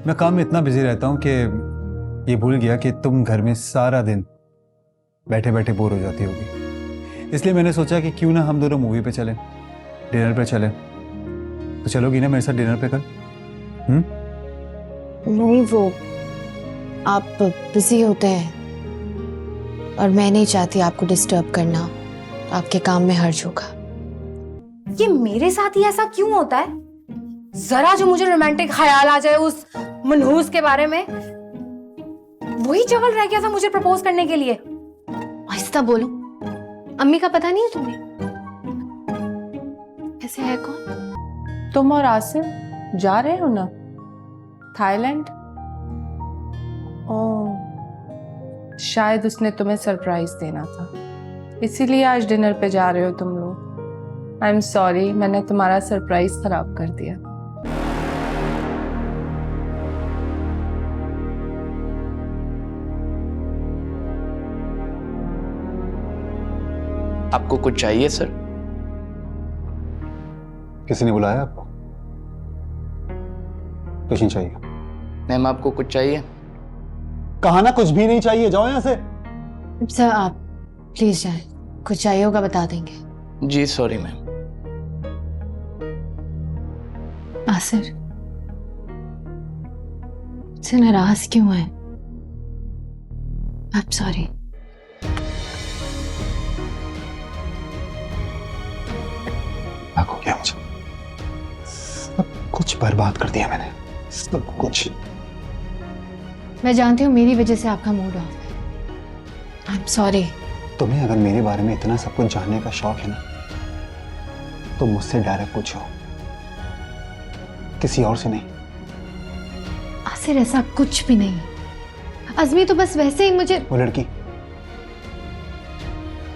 मैं काम में इतना बिजी रहता हूँ कि ये भूल गया कि तुम घर में सारा दिन बैठे बैठे बोर हो जाती होगी। इसलिए मैंने सोचा कि क्यों ना हम दोनों मूवी पे चलें, डिनर पे चलें। तो चलोगी ना मेरे साथ डिनर पे कल? नहीं, वो आप बिजी होते हैं और मैं नहीं चाहती आपको डिस्टर्ब करना, आपके काम में हर्ज होगा। ये मेरे साथ ही ऐसा क्यों होता है? जरा जो मुझे रोमांटिक ख्याल आ जाए उस मनहूस के बारे में, वही चवल रह गया था मुझे प्रपोज करने के लिए। आहिस्ता बोलो, अम्मी का पता नहीं है तुम्हें? ऐसे है कौन? तुम और आसिफ जा रहे हो ना थाईलैंड? ओह, शायद उसने तुम्हें सरप्राइज देना था, इसीलिए आज डिनर पे जा रहे हो तुम लोग। आई एम सॉरी, मैंने तुम्हारा सरप्राइज खराब कर दिया। आपको कुछ चाहिए सर? किसी ने बुलाया आपको? कुछ नहीं चाहिए। मैम आपको कुछ चाहिए? कहा ना कुछ भी नहीं चाहिए, जाओ यहाँ से। सर आप प्लीज जाएं, कुछ चाहिए होगा बता देंगे। जी सॉरी मैम। आसिर से नाराज क्यों है? I am sorry. हो गया मुझे, सब कुछ बर्बाद कर दिया मैंने, सब कुछ। मैं जानती हूँ मेरी वजह से आपका मूड ऑफ है। I am sorry. तुम्हें अगर मेरे बारे में इतना सब कुछ जानने का शौक है ना, तो मुझसे डायरेक्ट पूछो, किसी और से नहीं। आसिर ऐसा कुछ भी नहीं, अज़मी तो बस वैसे ही मुझे। वो लड़की,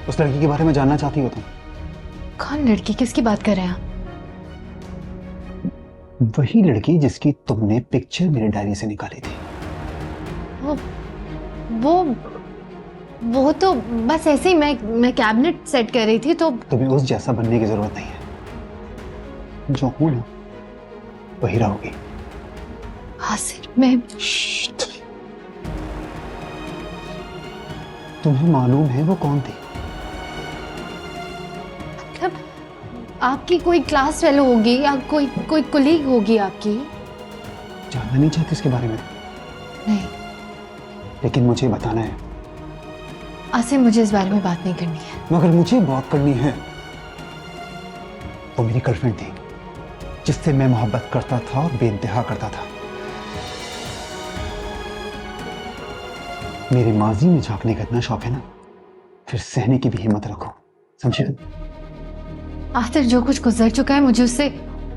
उस लड़की के बारे में जानना चाहती हो तुम? कौन लड़की? किसकी बात कर रहे हैं आप? वही लड़की जिसकी तुमने पिक्चर मेरे डायरी से निकाली थी। वो तो बस ऐसे ही मैं कैबिनेट सेट कर रही थी तो। तुम्हें उस जैसा बनने की जरूरत नहीं है, जो हूं ना वही रहोगी। आसिर मैं। तुम्हें मालूम है वो कौन थी? मतलब आपकी कोई क्लास फेलो होगी या कोई कुलीग होगी आपकी? जानना नहीं चाहती इसके बारे में? नहीं। लेकिन मुझे बताना है। आसिर मुझे इस बारे में बात नहीं करनी है। मगर मुझे बात करनी है। वो मेरी गर्लफ्रेंड थी जिससे मैं मोहब्बत करता था और बेइंतहा करता था। मेरे माजी में झांकने का इतना शौक है ना, फिर सहने की भी हिम्मत रखो, समझे? आखिर जो कुछ गुजर चुका है मुझे उससे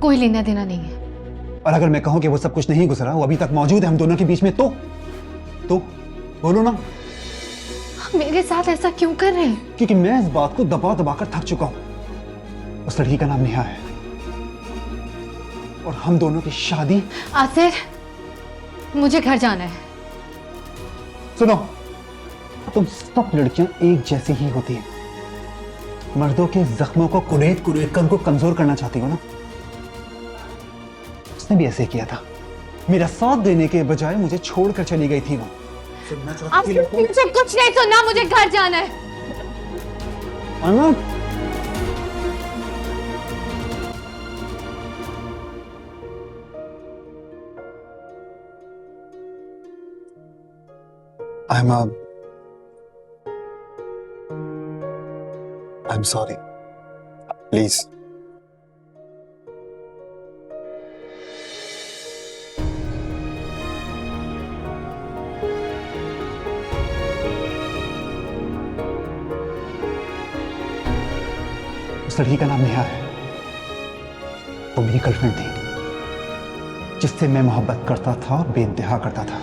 कोई लेना देना नहीं है। और अगर मैं कहूं कि वो सब कुछ नहीं गुजरा, वो अभी तक मौजूद है हम दोनों के बीच में, तो बोलो ना। मेरे साथ ऐसा क्यों कर रहे हैं? क्योंकि मैं इस बात को दबा दबा कर थक चुका हूं। उस लड़की का नाम नेहा है और हम दोनों की शादी। आसिर मुझे घर जाना है। सुनो, तुम सब लड़कियां एक जैसी ही होती हैं। मर्दों के जख्मों को कुरेद कुरेद कर उनको कमजोर करना चाहती हो ना। उसने भी ऐसे किया था, मेरा साथ देने के बजाय मुझे छोड़कर चली गई थी वो। मुझे कुछ नहीं सुनना, मुझे घर जाना है। I'm sorry. Please. उस लड़की का नाम नेहा है। वो मेरी गर्लफ्रेंड थी जिससे मैं मोहब्बत करता था और बेइंतहा करता था।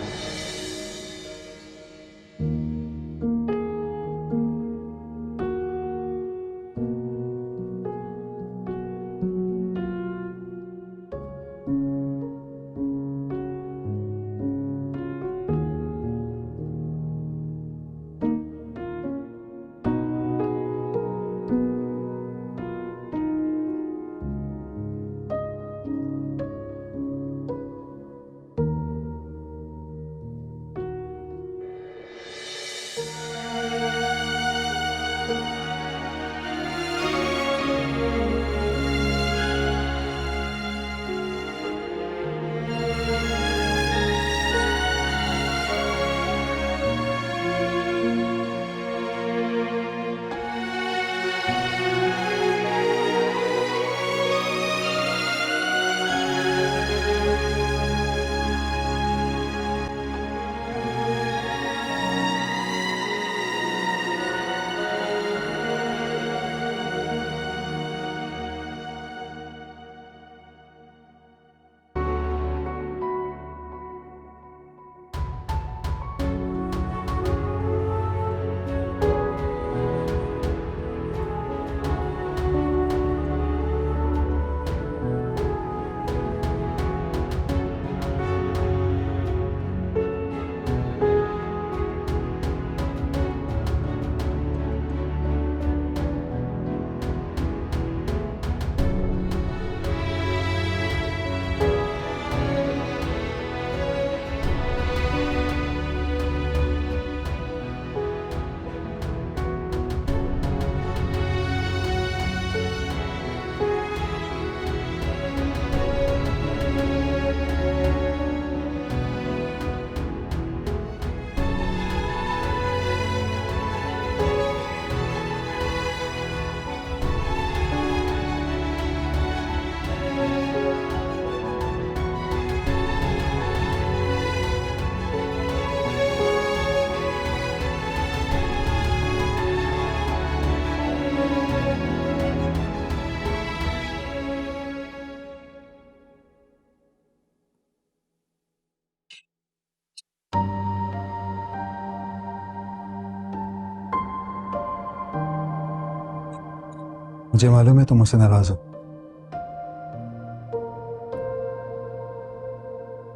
मुझे मालूम है तुम मुझसे नाराज हो,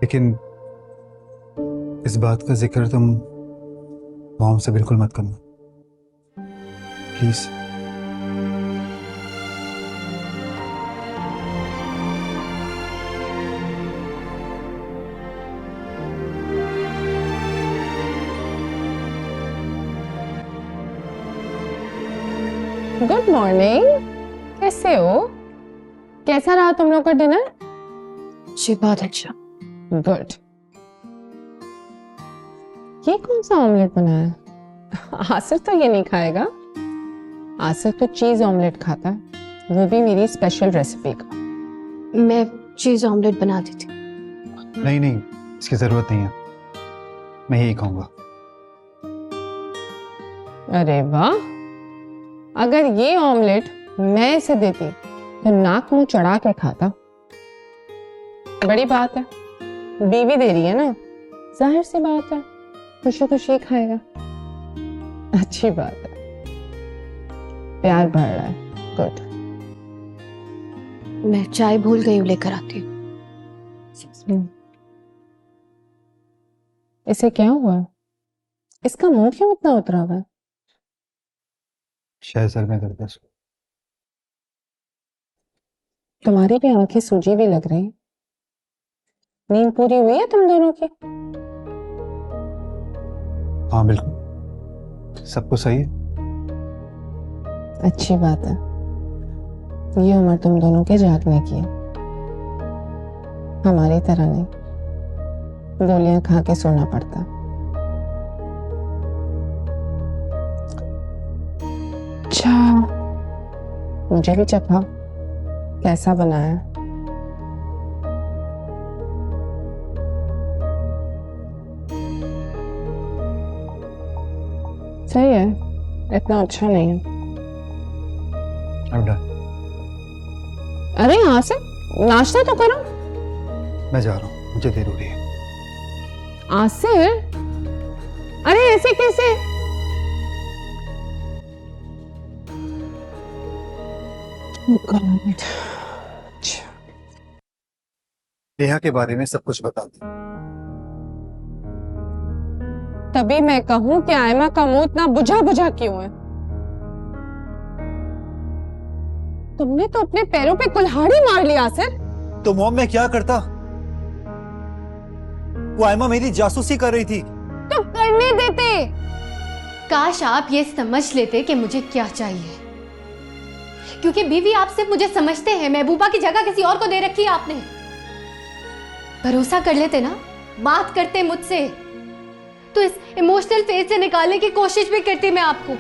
लेकिन इस बात का जिक्र तुम मॉम से बिल्कुल मत करना, प्लीज। गुड मॉर्निंग, कैसे हो? कैसा रहा तुम लोग का डिनर? जी बहुत अच्छा। गुड। ये कौन सा ऑमलेट बनाया? आसिफ तो ये नहीं खाएगा। आसिफ तो चीज ऑमलेट खाता है, वो भी मेरी स्पेशल रेसिपी का। मैं चीज ऑमलेट बनाती थी। नहीं नहीं, इसकी जरूरत नहीं है, मैं यही खाऊंगा। अरे वाह, अगर ये ऑमलेट मैं इसे देती तो नाक मुंह चढ़ा के खाता। बड़ी बात है, बीवी दे रही है ना, जाहिर सी बात है खुशी खुशी खाएगा। अच्छी बात है, प्यार बढ़ रहा है। गुड। मैं चाय भूल गई हूँ, लेकर आती हूँ। इसे क्या हुआ? इसका मुंह क्यों इतना उतरा हुआ है? शायद सर में दर्द है। तुम्हारी भी आंखें सूजी भी लग रही हैं। नींद पूरी हुई है तुम दोनों की? हाँ बिल्कुल, सब कुछ सही है। अच्छी बात है, ये उम्र तुम दोनों के जागने की है, हमारी तरह नहीं गोलियां खा के सोना पड़ता। अच्छा, मुझे भी चखा कैसा बना है। सही है, इतना अच्छा नहीं है। I'm done. अरे यहाँ से नाश्ता तो करो। मैं जा रहा हूँ, मुझे देर हो रही है। आसिर, अरे ऐसे कैसे? नेहा के बारे में सब कुछ बता दो। तभी मैं कहूं कि आयमा का मुंह इतना बुझा बुझा क्यों है? तुमने तो अपने पैरों पे कुल्हाड़ी मार ली आसिर। तो मॉम मैं क्या करता? वो आयमा मेरी जासूसी कर रही थी। तो करने देते। काश आप ये समझ लेते कि मुझे क्या चाहिए, क्योंकि बीवी आप सिर्फ मुझे समझते हैं, महबूबा की जगह किसी और को दे रखी है आपने। भरोसा कर लेते ना, बात करते मुझसे, तो इस इमोशनल फेज से निकालने की कोशिश भी करती मैं आपको।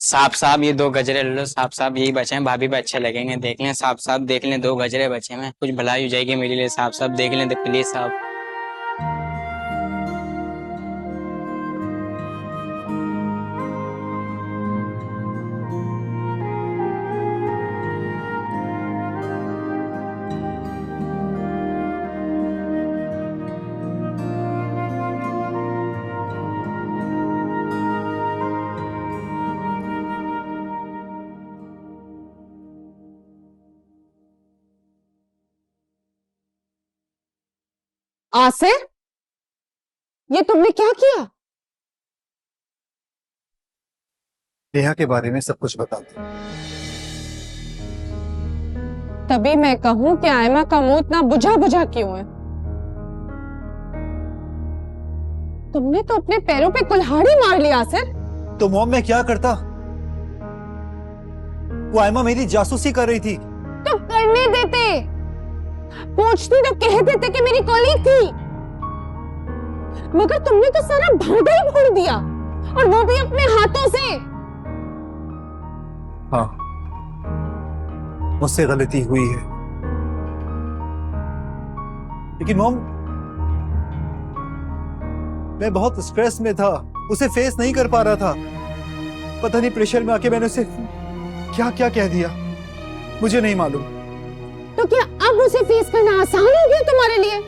साफ साफ ये 2 गजरे ले लो, साफ साफ यही बचे हैं, भाभी भी अच्छे लगेंगे। देख लें, साफ साफ देख लें, 2 गजरे बचे हैं, कुछ भलाई हो जाएगी मेरे लिए। साफ साफ देख लें तो प्लीज साहब। आसिर, ये तुमने क्या किया? नेहा के बारे में सब कुछ बता दो। तभी मैं कहूं कि आयमा का मुंह इतना बुझा बुझा क्यों है? तुमने तो अपने पैरों पे कुल्हाड़ी मार ली आसिर। तो मॉम मैं क्या करता? वो आयमा मेरी जासूसी कर रही थी। तो करने देते, पूछती तो कह देते कि मेरी कॉलीग थी, मगर तुमने तो सारा भांडा ही फोड़ दिया, और वो भी अपने हाथों से। हाँ, मुझसे गलती हुई है, लेकिन मॉम मैं बहुत स्ट्रेस में था, उसे फेस नहीं कर पा रहा था। पता नहीं प्रेशर में आके मैंने उसे क्या क्या कह दिया, मुझे नहीं मालूम। तो क्या अब उसे फेस करना आसान हो गया तुम्हारे लिए?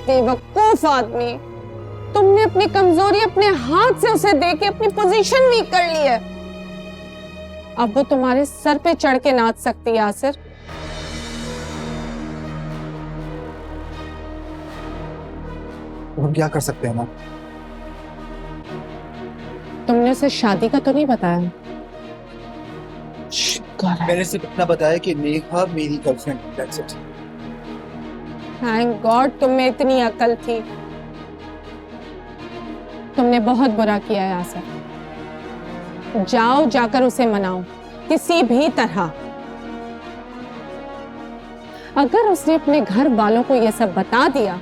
बेवकूफ आदमी, तुमने अपनी कमजोरी अपने हाथ से उसे दे के अपनी पोजीशन वीक कर ली है। अब वो तुम्हारे सर पे चढ़ के नाच सकती है आसिर। हम क्या कर सकते हैं ना? तुमने उसे शादी का तो नहीं बताया? मैंने सिर्फ इतना बताया कि नेहा मेरी girlfriend, that's it. Thank God तुम में इतनी अकल थी। तुमने बहुत बुरा किया है आसिर। जाओ, जाकर उसे मनाओ किसी भी तरह। अगर उसने अपने घर वालों को यह सब बता दिया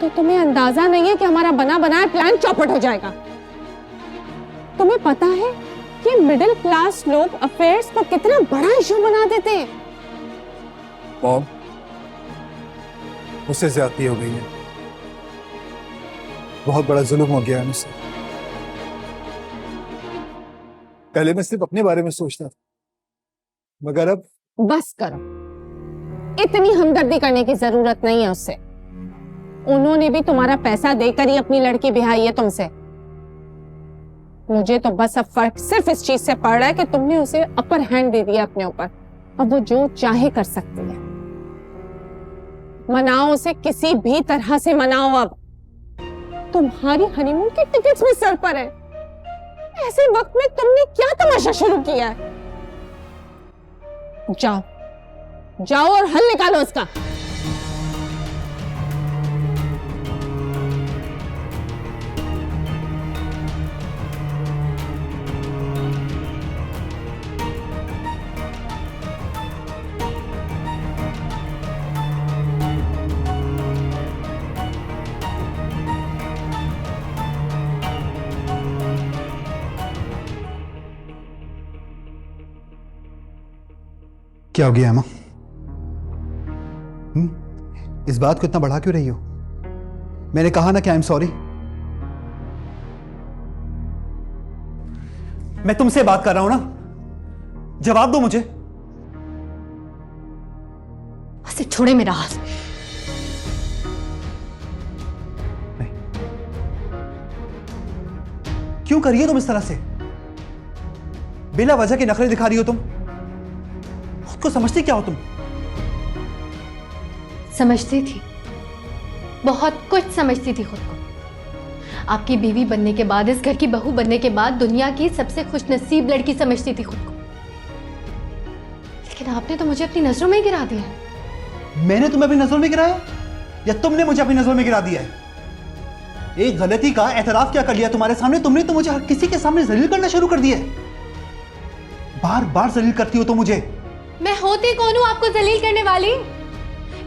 तो तुम्हें अंदाजा नहीं है कि हमारा बना बनाया प्लान चौपट हो जाएगा। तुम्हें पता है कि मिडिल क्लास लोग अफेयर्स को कितना बड़ा इशू बना देते हैं। मॉम, मुझसे ज्यादती हो गई है, बहुत बड़ा जुल्म हो गया है मुझसे। पहले मैं सिर्फ अपने बारे में सोचता था, मगर अब बस करो, इतनी हमदर्दी करने की जरूरत नहीं है उससे। उन्होंने भी तुम्हारा पैसा देकर ही अपनी लड़की बिहाई है तुमसे। मुझे तो बस अब फर्क सिर्फ इस चीज से पड़ रहा है कि तुमने उसे अपर हैंड दे दिया अपने ऊपर। अब वो जो चाहे कर सकती है। मनाओ उसे, किसी भी तरह से मनाओ। अब तुम्हारी हनीमून की टिकट्स भी सर पर है। ऐसे वक्त में तुमने क्या तमाशा शुरू किया है? जाओ, जाओ और हल निकालो इसका। क्या हो गया अम्मा? इस बात को इतना बढ़ा क्यों रही हो? मैंने कहा ना कि आई एम सॉरी। मैं तुमसे बात कर रहा हूं ना, जवाब दो मुझे। बस छोड़े मेरा हाथ। नहीं, क्यों कर रही हो तुम इस तरह से? बिना वजह के नखरे दिखा रही हो तुम। खुद को समझती क्या हो तुम? समझती थी, बहुत कुछ समझती थी खुद को। आपकी बीवी बनने के बाद, इस घर की बहू बनने के बाद दुनिया की सबसे खुशनसीब लड़की समझती थी खुद को। लेकिन आपने तो मुझे अपनी नजरों में ही गिरा दिया। मैंने तुम्हें अपनी नजरों में गिराया या तुमने मुझे अपनी नजरों में गिरा दिया है? एक गलती का एतराफ क्या कर लिया तुम्हारे सामने? तुमने तो मुझे हर किसी के सामने जलील करना शुरू कर दिया है। बार बार जलील करती हो तो मुझे। मैं होती कौन हूं आपको जलील करने वाली?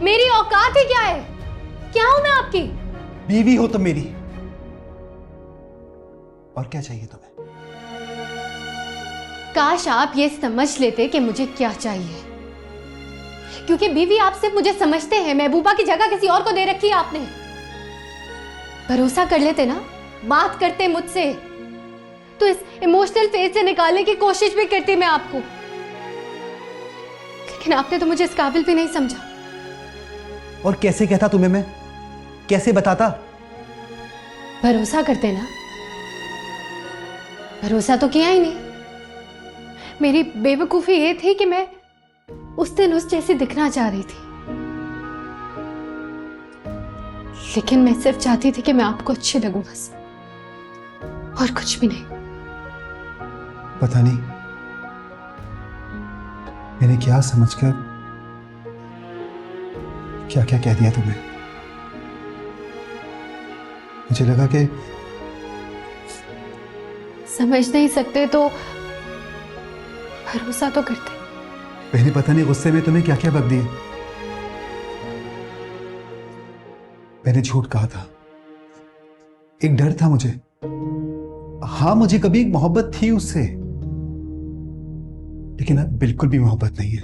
मेरी औकात ही क्या है? क्या हूं मैं आपकी? बीवी हो तुम मेरी, और क्या चाहिए तुम्हें? काश आप ये समझ लेते कि मुझे क्या चाहिए। क्योंकि बीवी आप सिर्फ मुझे समझते हैं, महबूबा की जगह किसी और को दे रखी है आपने। भरोसा कर लेते ना, बात करते मुझसे, तो इस इमोशनल फेज से निकालने की कोशिश भी करती मैं आपको। लेकिन आपने तो मुझे इस काबिल भी नहीं समझा। और कैसे कहता तुम्हें मैं? कैसे बताता? भरोसा करते ना, भरोसा तो किया ही नहीं। मेरी बेवकूफी ये थी कि मैं उस दिन उस जैसी दिखना चाह रही थी। लेकिन मैं सिर्फ चाहती थी कि मैं आपको अच्छी लगूं बस, और कुछ भी नहीं। पता नहीं मैंने क्या समझकर क्या क्या कह दिया तुम्हें। मुझे लगा कि समझ नहीं सकते तो भरोसा तो करते। मैंने पता नहीं गुस्से में तुम्हें क्या क्या बक दिए। मैंने झूठ कहा था, एक डर था मुझे। हाँ, मुझे कभी एक मोहब्बत थी उससे, लेकिन अब बिल्कुल भी मोहब्बत नहीं है,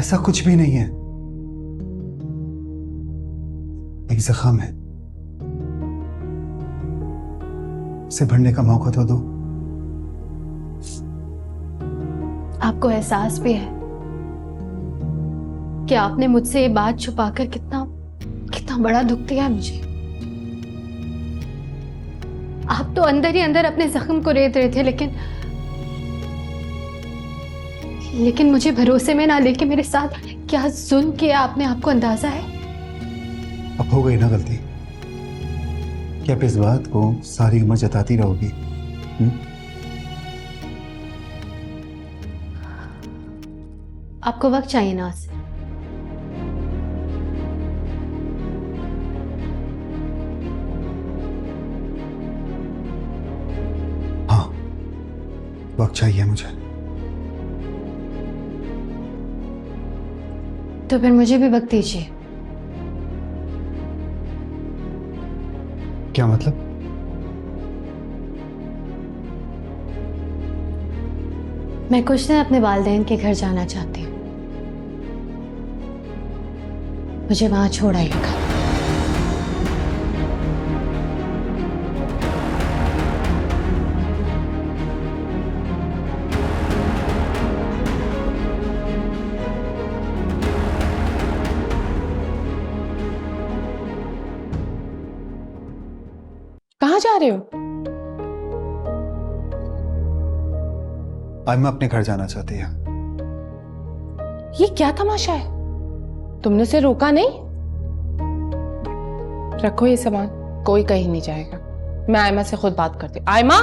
ऐसा कुछ भी नहीं है। एक जख्म है, उसे भरने का मौका तो दो। आपको एहसास भी है कि आपने मुझसे ये बात छुपाकर कितना कितना बड़ा दुख दिया है मुझे। आप तो अंदर ही अंदर अपने जख्म को रेत रहे थे, लेकिन मुझे भरोसे में ना लेके मेरे साथ क्या जुल्म किया आपने, आपको अंदाजा है? अब हो गई ना गलती, क्या आप इस बात को सारी उम्र जताती रहोगी? आपको वक्त चाहिए ना आज। हाँ, वक्त चाहिए मुझे। तो फिर मुझे भी वक्त दीजिए। क्या मतलब? मैं कुछ दिन अपने वालिदैन के घर जाना चाहती हूँ, मुझे वहां छोड़ आइएगा। कहाँ जा रहे हो? आज मैं अपने घर जाना चाहती है। ये क्या तमाशा है? तुमने उसे रोका नहीं? रखो ये सामान, कोई कहीं नहीं जाएगा। मैं आयमा से खुद बात करती हूँ। आयमा,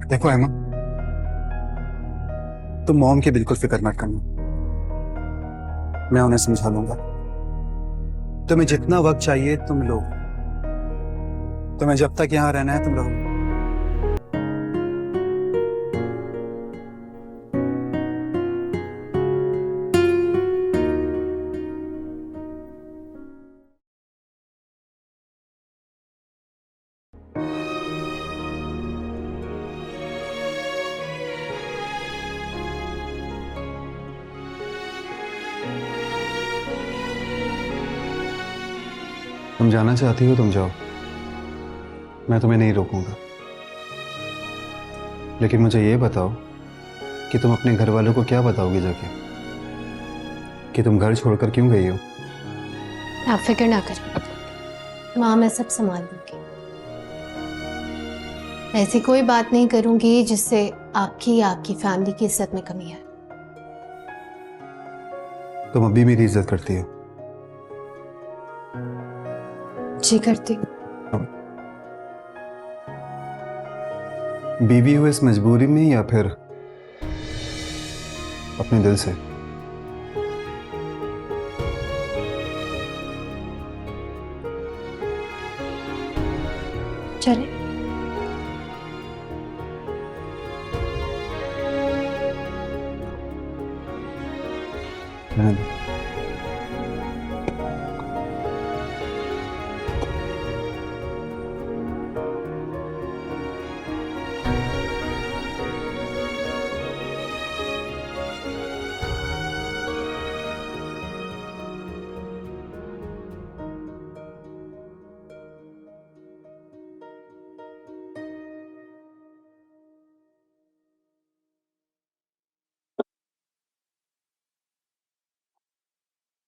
देखो एमा, तुम मॉम की बिल्कुल फिक्र मत करना, मैं उन्हें समझा लूंगा। तुम्हें जितना वक्त चाहिए तुम लो, तुम्हें जब तक यहां रहना है तुम रहो। तुम जाना चाहती हो, तुम जाओ, मैं तुम्हें नहीं रोकूंगा। लेकिन मुझे ये बताओ कि तुम अपने घर वालों को क्या बताओगे जाके, कि तुम घर छोड़कर क्यों गई हो? आप फिक्र ना करें माँ, मैं सब संभाल लूंगी। ऐसी कोई बात नहीं करूंगी जिससे आपकी या आपकी फैमिली की इज्जत में कमी है। तुम अभी मेरी इज्जत करती हो? जी करती हूँ। बीवी हो इस मजबूरी में या फिर अपने दिल से? चले। रहने दो।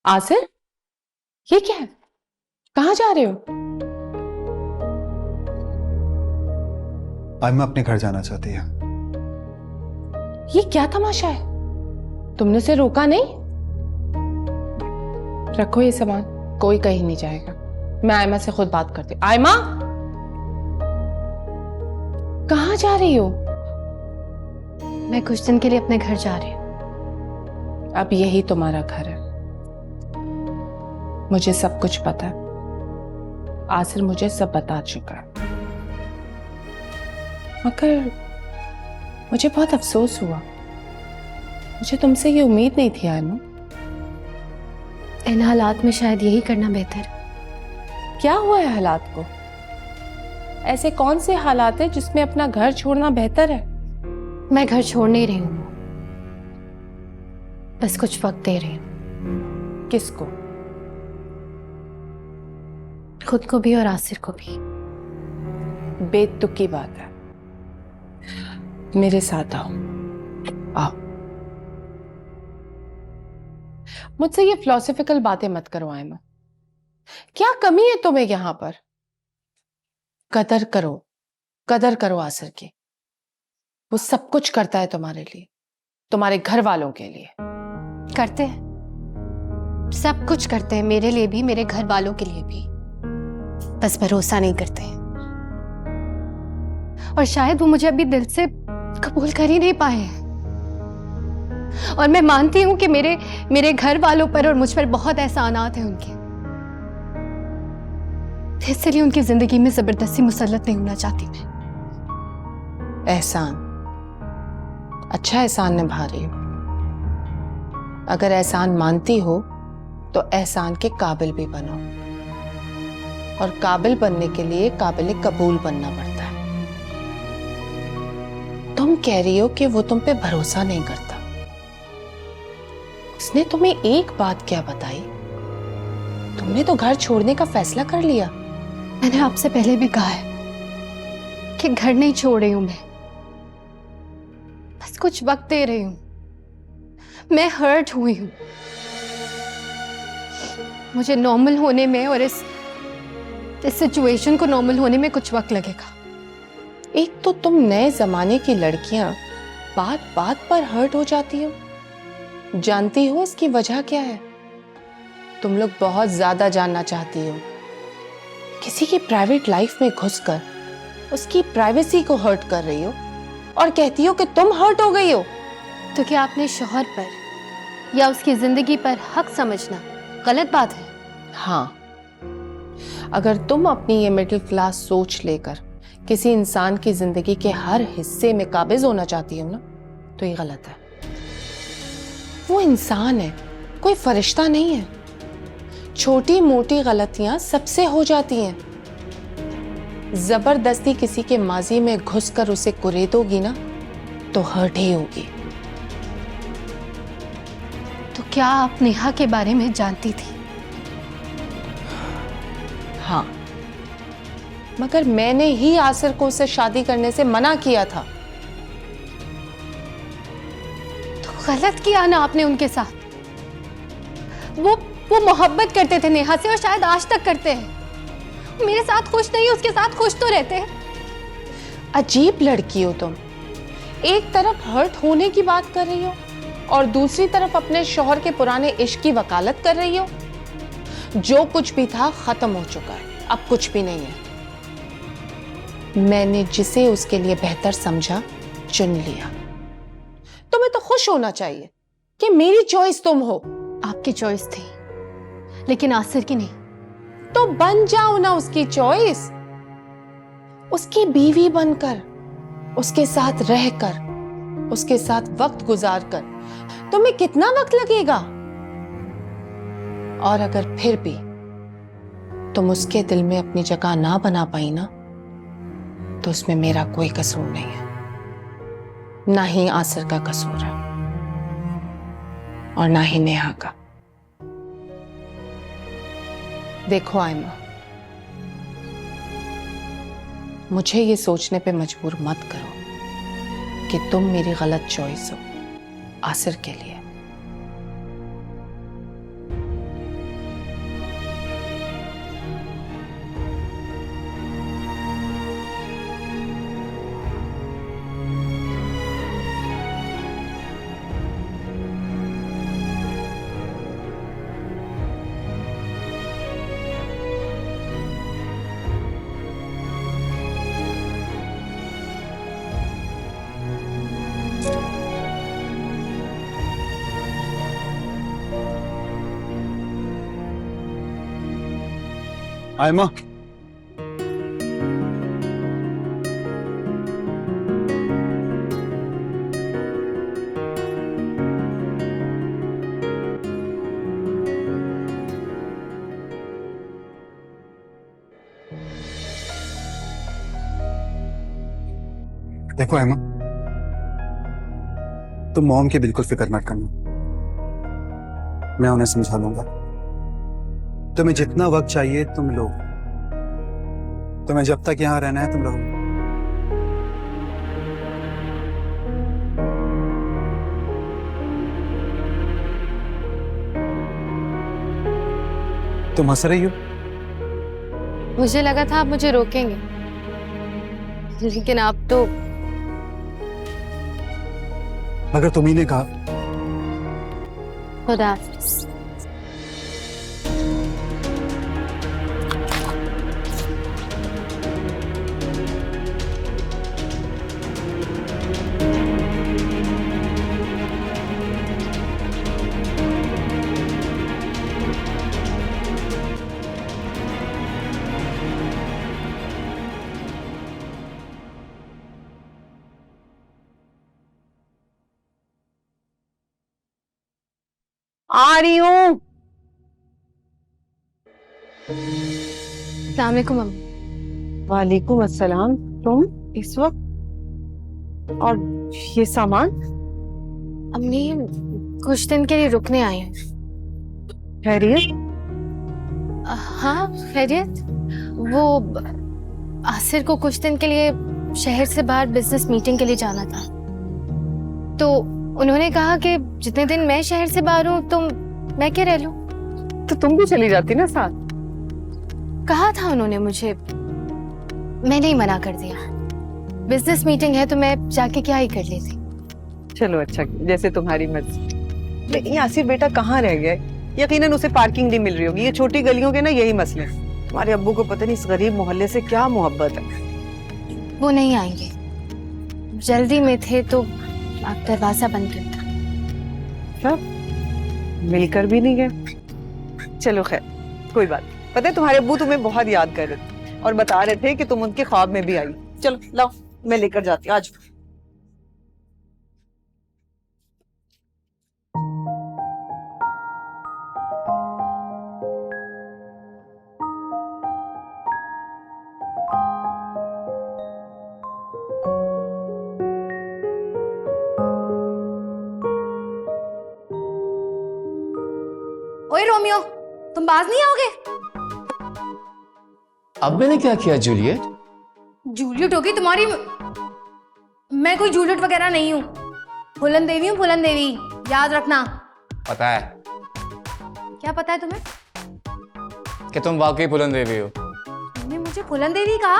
आसिर, ये क्या है? कहाँ जा रहे हो? आज मैं अपने घर जाना चाहती है। ये क्या तमाशा है? तुमने उसे रोका नहीं? रखो ये सामान, कोई कहीं नहीं जाएगा। मैं आयमा से खुद बात करती हूँ। आयमा, कहाँ जा रही हो? मैं कुछ दिन के लिए अपने घर जा रही हूँ। अब यही तुम्हारा घर है। मुझे सब कुछ पता है। आसिर मुझे सब बता चुका है। मगर मुझे बहुत अफसोस हुआ। मुझे तुमसे ये उम्मीद नहीं थी आयमा। इन हालात में शायद यही करना बेहतर है। क्या हुआ है हालात को? ऐसे कौन से हालात है जिसमें अपना घर छोड़ना बेहतर है? मैं घर छोड़ नहीं रही हूँ, बस कुछ वक्त दे रही हूँ। किसको? खुद को भी और आसिर को भी। बेतुक की बात है। मेरे साथ आओ, आओ। मुझसे ये फिलोसफिकल बातें मत करो आयमा। क्या कमी है तुम्हें यहां पर? कदर करो, कदर करो आसिर की। वो सब कुछ करता है तुम्हारे लिए, तुम्हारे घर वालों के लिए। करते हैं, सब कुछ करते हैं, मेरे लिए भी, मेरे घर वालों के लिए भी। बस भरोसा नहीं करते। और शायद वो मुझे अभी दिल से कबूल कर ही नहीं पाए हैं। और मैं मानती हूं कि मेरे घर वालों पर और मुझ पर बहुत एहसानात हैं उनके, इसलिए उनकी जिंदगी में जबरदस्ती मुसल्लत नहीं होना चाहती मैं। एहसान, अच्छा एहसान निभा रही हो। अगर एहसान मानती हो तो एहसान के काबिल भी बनो, और काबिल बनने के लिए काबिल कबूल बनना पड़ता है। तुम कह रही हो कि वो तुम पे भरोसा नहीं करता। उसने तुम्हें एक बात क्या बताई? तुमने तो घर छोड़ने का फैसला कर लिया। मैंने आपसे पहले भी कहा है कि घर नहीं छोड़ रही हूं मैं, बस कुछ वक्त दे रही हूं। मैं हर्ट हुई हूं। मुझे नॉर्मल होने में और इस सिचुएशन को नॉर्मल होने में कुछ वक्त लगेगा। एक तो तुम नए जमाने की लड़कियां बात बात पर हर्ट हो जाती हो। जानती हो इसकी वजह क्या है? तुम लोग बहुत ज्यादा जानना चाहती हो। किसी की प्राइवेट लाइफ में घुसकर उसकी प्राइवेसी को हर्ट कर रही हो और कहती हो कि तुम हर्ट हो गई हो। तो क्या अपने शौहर पर या उसकी जिंदगी पर हक समझना गलत बात है? हाँ, अगर तुम अपनी ये मिडिल क्लास सोच लेकर किसी इंसान की जिंदगी के हर हिस्से में काबिज होना चाहती हो ना, तो ये गलत है। वो इंसान है, कोई फरिश्ता नहीं है। छोटी मोटी गलतियां सबसे हो जाती हैं। जबरदस्ती किसी के माजी में घुसकर उसे कुरेदोगी ना, तो हर्ट ही होगी। तो क्या आप नेहा के बारे में जानती थी? हाँ, मगर मैंने ही आसिर को उससे शादी करने से मना किया था। तो गलत किया ना आपने उनके साथ। वो मोहब्बत करते थे नेहा से और शायद आज तक करते हैं। मेरे साथ खुश नहीं, उसके साथ खुश तो रहते हैं। अजीब लड़की हो तुम। एक तरफ हर्ट होने की बात कर रही हो और दूसरी तरफ अपने शौहर के पुराने इश्क की वकालत कर रही हो। जो कुछ भी था खत्म हो चुका है, अब कुछ भी नहीं है। मैंने जिसे उसके लिए बेहतर समझा चुन लिया। तुम्हें तो खुश होना चाहिए कि मेरी चॉइस तुम हो। आपकी चॉइस थी, लेकिन आसिर की नहीं। तो बन जाओ ना उसकी चॉइस। उसकी बीवी बनकर, उसके साथ रहकर, उसके साथ वक्त गुजार कर तुम्हें कितना वक्त लगेगा? और अगर फिर भी तुम उसके दिल में अपनी जगह ना बना पाई ना, तो उसमें मेरा कोई कसूर नहीं है। ना ही आसिर का कसूर है और ना ही नेहा का। देखो आयमा, मुझे ये सोचने पे मजबूर मत करो कि तुम मेरी गलत चॉइस हो आसिर के लिए। आयमा, देखो आयमा, तुम मॉम की बिल्कुल फिक्र मत करना, मैं उन्हें समझा लूंगा। तुम्हें जितना वक्त चाहिए तुम लो, तुम्हें जब तक यहाँ रहना है तुम रहो। तुम हंस रही हो? मुझे लगा था आप मुझे रोकेंगे, लेकिन आप तो मगर तुम्ही ने कहा। खुदा हाफिज। आ रही हूँ। अस्सलाम वालेकुम अम्मी। वालेकुम अस्सलाम। तुम इस वक्त और ये सामान? अम्मी कुछ दिन के लिए रुकने आई हैं। खैरियत? हाँ खैरियत। वो आसिर को कुछ दिन के लिए शहर से बाहर बिजनेस मीटिंग के लिए जाना था, तो उन्होंने कहा कि जितने दिन मैं शहर से बाहर हूँ तो मैं क्या रह लूं। तो तुम भी चली जाती ना साथ। कहा था उन्होंने मुझे, मैंने ही मना कर दिया। बिजनेस मीटिंग है तो मैं जाके क्या ही कर लेती। चलो अच्छा, जैसे तुम्हारी मर्जी। लेकिन आसिफ बेटा कहाँ रह गया? यकीनन उसे पार्किंग नहीं मिल रही होगी। ये छोटी गलियों के ना यही मसले। तुम्हारे अब्बू को पता नहीं इस गरीब मोहल्ले से क्या मोहब्बत है। वो नहीं आएंगे, जल्दी में थे तो आप दरवाजा बंद करता। मिलकर भी नहीं गए। चलो खैर, कोई बात नहीं। पता है तुम्हारे अब्बू तुम्हें बहुत याद कर रहे थे और बता रहे थे कि तुम उनके ख्वाब में भी आई। चलो लाओ, मैं लेकर जाती हूँ आज। ओए रोमियो, तुम बाज नहीं आओगे? अब मैंने क्या किया जूलियट? जूलियट होगी तुम्हारी। मैं कोई जूलियट वगैरह नहीं हूँ। फुलन देवी हूँ, फुलन देवी, याद रखना। पता है क्या पता है तुम्हें? कि तुम वाकई फुलन देवी हो। तुमने मुझे फुलन देवी कहा?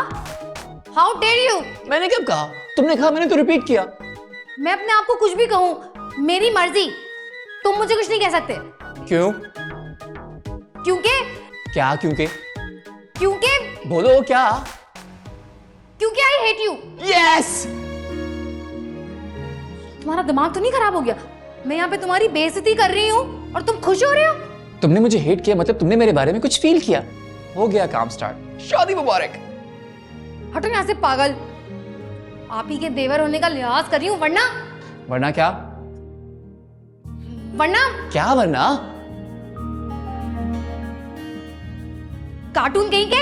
How dare you! मैंने कब कहा? तुमने कहा, मैंने तो रिपीट किया। मैं अपने आप को कुछ भी कहूँ, मेरी मर्जी। तुम मुझे कुछ नहीं कह सकते। क्यों? क्योंकि क्या क्योंकि? क्योंकि बोलो क्या? क्योंकि आई हेट यू। यस! तुम्हारा दिमाग तो नहीं खराब हो गया? मैं यहाँ पे तुम्हारी बेइज्जती कर रही हूँ और तुम खुश हो रहे हो? तुमने मुझे हेट किया मतलब तुमने मेरे बारे में कुछ फील किया। हो गया काम स्टार्ट। शादी मुबारक। हटो यहाँ से पागल। आप ही के देवर होने का लिहाज कर रही हूँ, वरना वरना क्या? वरना क्या वरना? कार्टून कहीं के।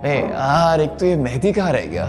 यार, एक तो ये मेहदी कहाँ रह गया?